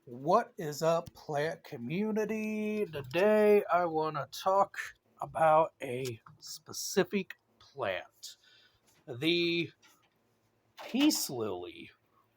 What is up, plant community? Today I want to talk about a specific plant, the peace lily,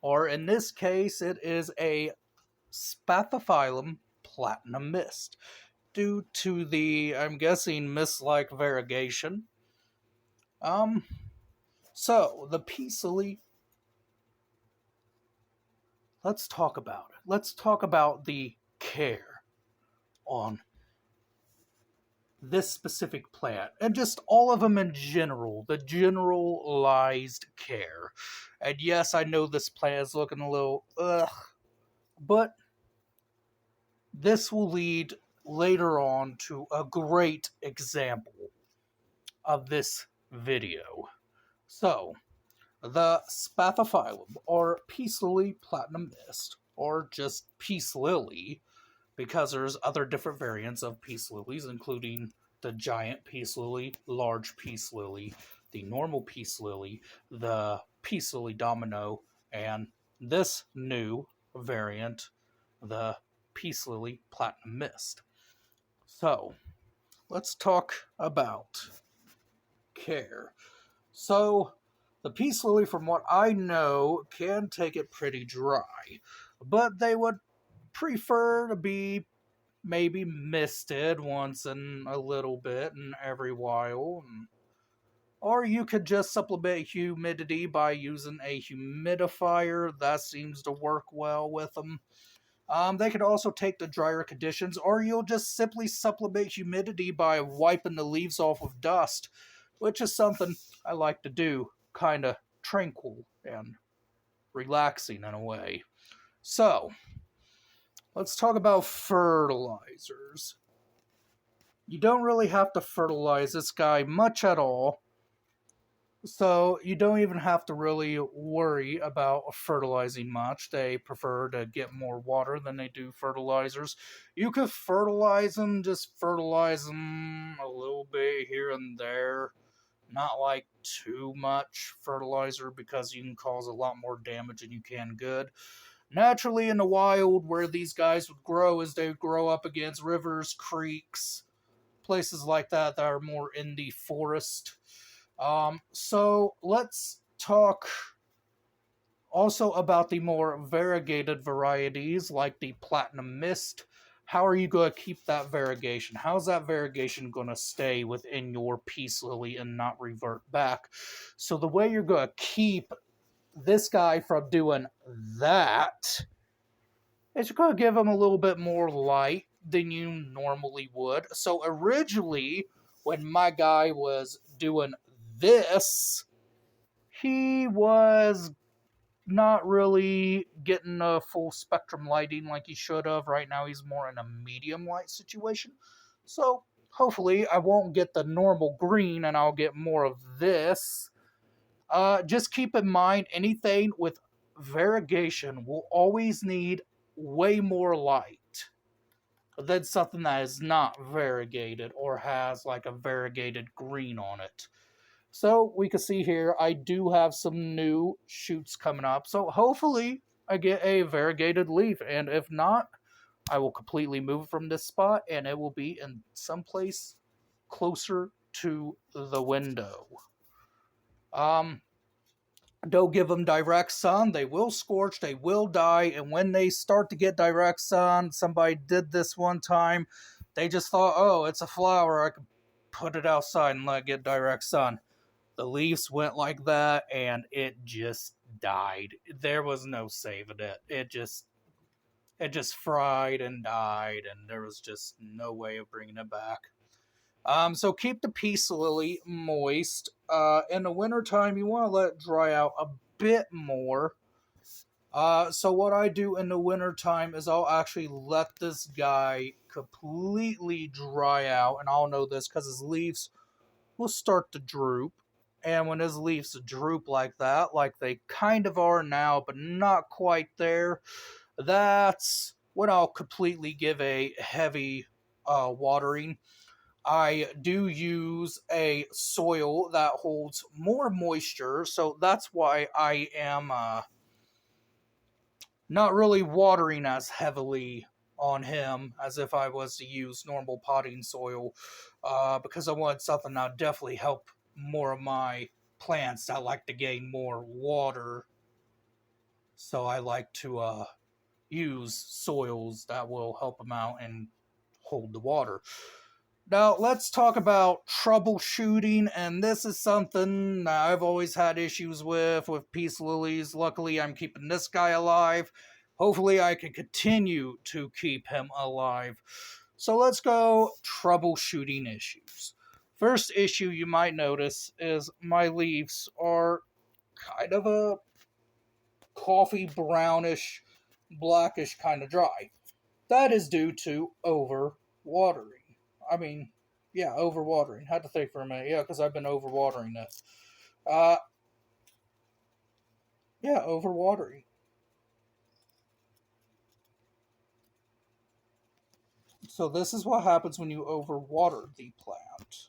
or in this case, it is a Spathiphyllum platinum mist. Due to the, I'm guessing, mist-like variegation. Um, so the peace lily. Let's talk about it. Let's talk about the care on this specific plant and just all of them in general, the generalized care. And yes, I know this plant is looking a little but this will lead later on to a great example of this video. So, the Spathiphyllum, or Peace Lily Platinum Mist, or just Peace Lily, because there's other different variants of peace lilies, including the giant peace lily, large peace lily, the normal peace lily, the peace lily domino, and this new variant, the peace lily platinum mist. So, let's talk about care. So, the peace lily, from what I know, can take it pretty dry, but they would prefer to be maybe misted once in a little bit and every while. Or you could just supplement humidity by using a humidifier. That seems to work well with them. They could also take the drier conditions, or you'll just simply supplement humidity by wiping the leaves off with dust, which is something I like to do, kind of tranquil and relaxing in a way. So, let's talk about fertilizers. You don't really have to fertilize this guy much at all. So you don't even have to really worry about fertilizing much. They prefer to get more water than they do fertilizers. You could fertilize them, just fertilize them a little bit here and there. Not like too much fertilizer because you can cause a lot more damage than you can good. Naturally, in the wild, where these guys would grow is they would grow up against rivers, creeks, places like that that are more in the forest. So let's talk also about the more variegated varieties like the platinum mist. How are you going to keep that variegation? How's that variegation going to stay within your peace lily and not revert back? So the way you're going to keep this guy from doing that is you're going to give him a little bit more light than you normally would. So originally, when my guy was doing this, he was not really getting a full spectrum lighting like he should have. Right now, he's more in a medium light situation. So hopefully, I won't get the normal green and I'll get more of this. Just keep in mind, anything with variegation will always need way more light than something that is not variegated or has like a variegated green on it. So we can see here, I do have some new shoots coming up. So hopefully I get a variegated leaf. And if not, I will completely move from this spot and it will be in some place closer to the window. Don't give them direct sun. They will scorch, they will die, and when they start to get direct sun, somebody did this one time, they just thought, oh, it's a flower, I can put it outside and let it get direct sun. The leaves went like that, and it just died. There was no saving it. It just fried and died, and there was just no way of bringing it back. So keep the peace lily moist. In the wintertime, you want to let it dry out a bit more. So what I do in the wintertime is I'll actually let this guy completely dry out. And I'll know this because his leaves will start to droop. And when his leaves droop like that, like they kind of are now, but not quite there, that's when I'll completely give a heavy watering. I do use a soil that holds more moisture, so that's why I am not really watering as heavily on him as if I was to use normal potting soil, because I wanted something that would definitely help more of my plants that like to gain more water. So I like to use soils that will help them out and hold the water. Now, let's talk about troubleshooting, and this is something that I've always had issues with peace lilies. Luckily, I'm keeping this guy alive. Hopefully, I can continue to keep him alive. So, let's go troubleshooting issues. First issue you might notice is my leaves are kind of a coffee brownish, blackish kind of dry. That is due to over watering. I mean, yeah, overwatering. Had to think for a minute. Yeah, because I've been overwatering it. Uh, yeah, overwatering. So this is what happens when you overwater the plant.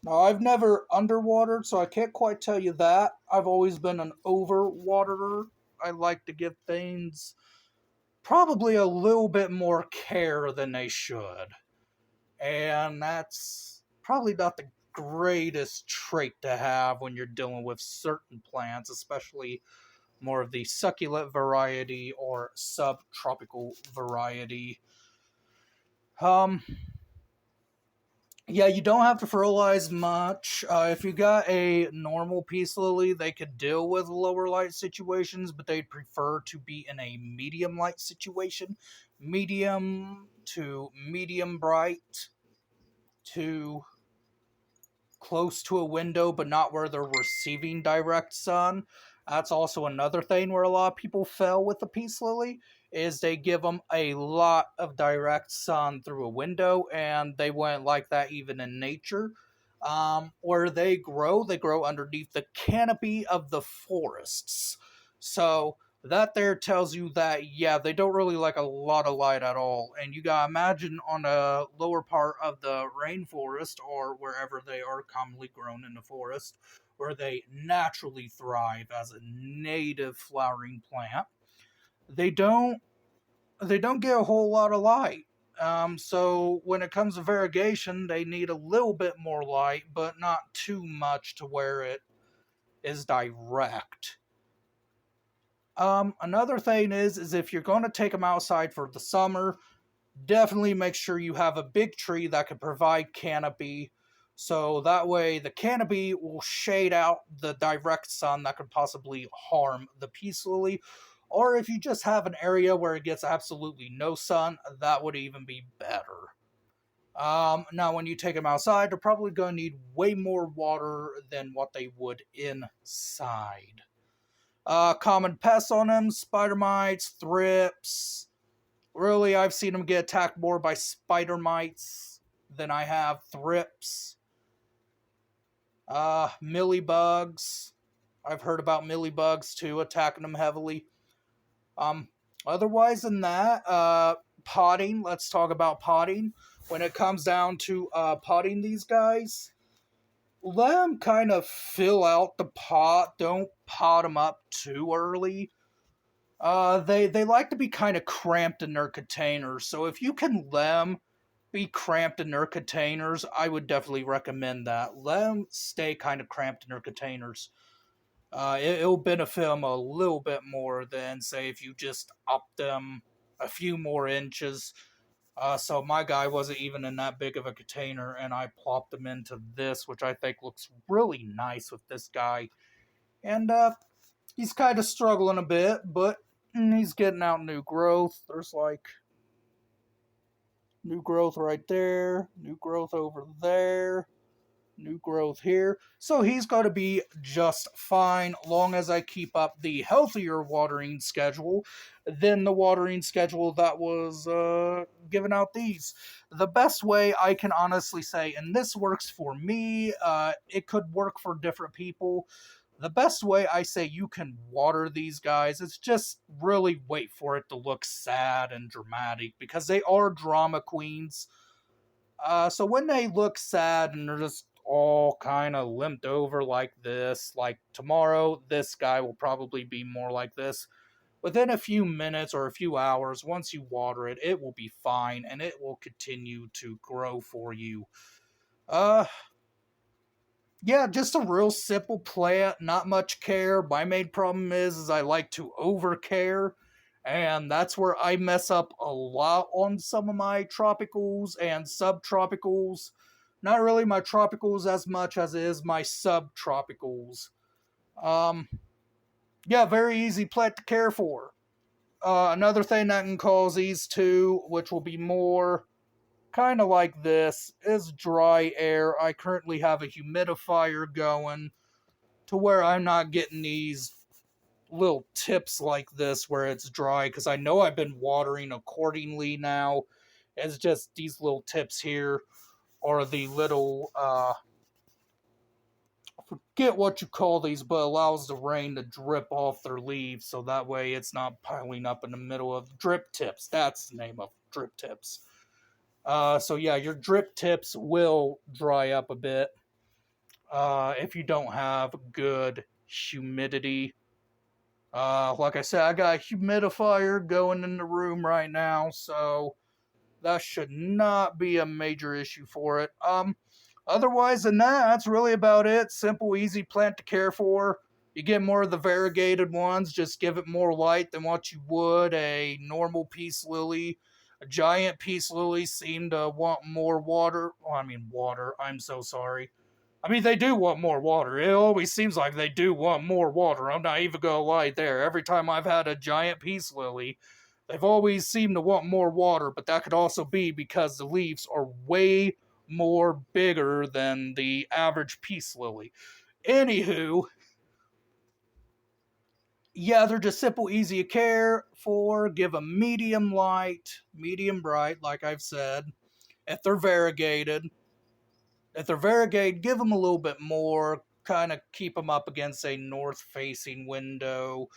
Now, I've never underwatered, so I can't quite tell you that. I've always been an overwaterer. I like to give things probably a little bit more care than they should. And that's probably not the greatest trait to have when you're dealing with certain plants, especially more of the succulent variety or subtropical variety. Um, yeah, you don't have to fertilize much. If you got a normal peace lily, they could deal with lower light situations, but they'd prefer to be in a medium light situation. Medium to medium bright to close to a window, but not where they're receiving direct sun. That's also another thing where a lot of people fail with the peace lily, is they give them a lot of direct sun through a window, and they wouldn't like that even in nature. Where they grow underneath the canopy of the forests. So that there tells you that, yeah, they don't really like a lot of light at all. And you gotta imagine on a lower part of the rainforest or wherever they are commonly grown in the forest, where they naturally thrive as a native flowering plant, they don't get a whole lot of light. So when it comes to variegation, they need a little bit more light, but not too much to where it is direct. Another thing is if you're going to take them outside for the summer, definitely make sure you have a big tree that can provide canopy. So that way the canopy will shade out the direct sun that could possibly harm the peace lily. Or if you just have an area where it gets absolutely no sun, that would even be better. Now, when you take them outside, they're probably going to need way more water than what they would inside. Common pests on them, spider mites, thrips. Really, I've seen them get attacked more by spider mites than I have thrips. Millibugs. I've heard about millibugs too, attacking them heavily. Um, Otherwise than that, potting. Let's talk about potting. When it comes down to potting these guys, let them kind of fill out the pot. Don't pot them up too early. They like to be kind of cramped in their containers. So if you can let them be cramped in their containers, I would definitely recommend that. Let them stay kind of cramped in their containers. It'll benefit them a little bit more than, say, if you just up them a few more inches. So my guy wasn't even in that big of a container, and I plopped him into this, which I think looks really nice with this guy. And he's kind of struggling a bit, but he's getting out new growth. There's like new growth right there, new growth over there, new growth here. So he's going to be just fine long as I keep up the healthier watering schedule than the watering schedule that was giving out these. The best way I can honestly say, and this works for me, it could work for different people. The best way I say you can water these guys is just really wait for it to look sad and dramatic, because they are drama queens. So when they look sad and they're just all kind of limped over like this, like tomorrow, this guy will probably be more like this. within a few minutes or a few hours, once you water it, it will be fine and it will continue to grow for you. Uh, yeah, just a real simple plant, not much care. My main problem is I like to overcare, and that's where I mess up a lot on some of my tropicals and subtropicals. Not really my tropicals as much as it is my subtropicals. Um, yeah, very easy plant to care for. Another thing that can cause these two, which will be more kind of like this, is dry air. I currently have a humidifier going to where I'm not getting these little tips like this where it's dry, because I know I've been watering accordingly now. It's just these little tips here, or the little, I forget what you call these, but allows the rain to drip off their leaves, so that way it's not piling up in the middle of drip tips. That's the name of drip tips. So yeah, your drip tips will dry up a bit if you don't have good humidity. Like I said, I got a humidifier going in the room right now, so that should not be a major issue for it. Otherwise than that, that's really about it. Simple, easy plant to care for. You get more of the variegated ones, just give it more light than what you would a normal peace lily. A giant peace lily seem to want more water. Oh, I mean water, I'm so sorry. I mean, they do want more water. It always seems like they do want more water. I'm not even gonna lie there. Every time I've had a giant peace lily, they've always seemed to want more water, but that could also be because the leaves are way more bigger than the average peace lily. Anywho, yeah, they're just simple, easy to care for. Give them medium light, medium bright, like I've said. If they're variegated, give them a little bit more. Kind of keep them up against a north-facing window.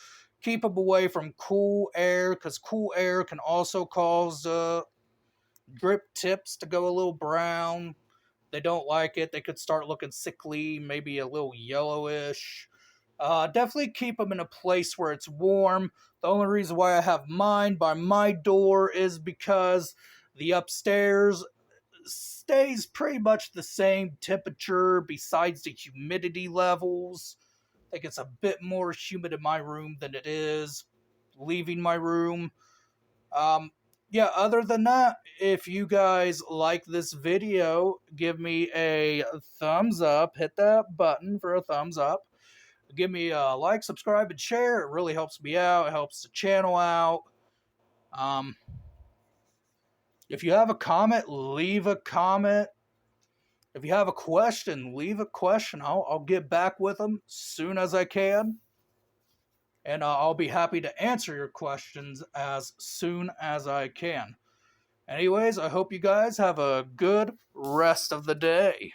Keep them away from cool air, because cool air can also cause drip tips to go a little brown. They don't like it. They could start looking sickly, maybe a little yellowish. Definitely keep them in a place where it's warm. The only reason why I have mine by my door is because the upstairs stays pretty much the same temperature besides the humidity levels. I think it's a bit more humid in my room than it is leaving my room. Um, yeah, other than that, if you guys like this video, give me a thumbs up. Hit that button for a thumbs up. Give me a like, subscribe, and share. It really helps me out. It helps the channel out. Um, if you have a comment, leave a comment. If you have a question, leave a question. I'll get back with them soon as I can. And I'll be happy to answer your questions as soon as I can. Anyways, I hope you guys have a good rest of the day.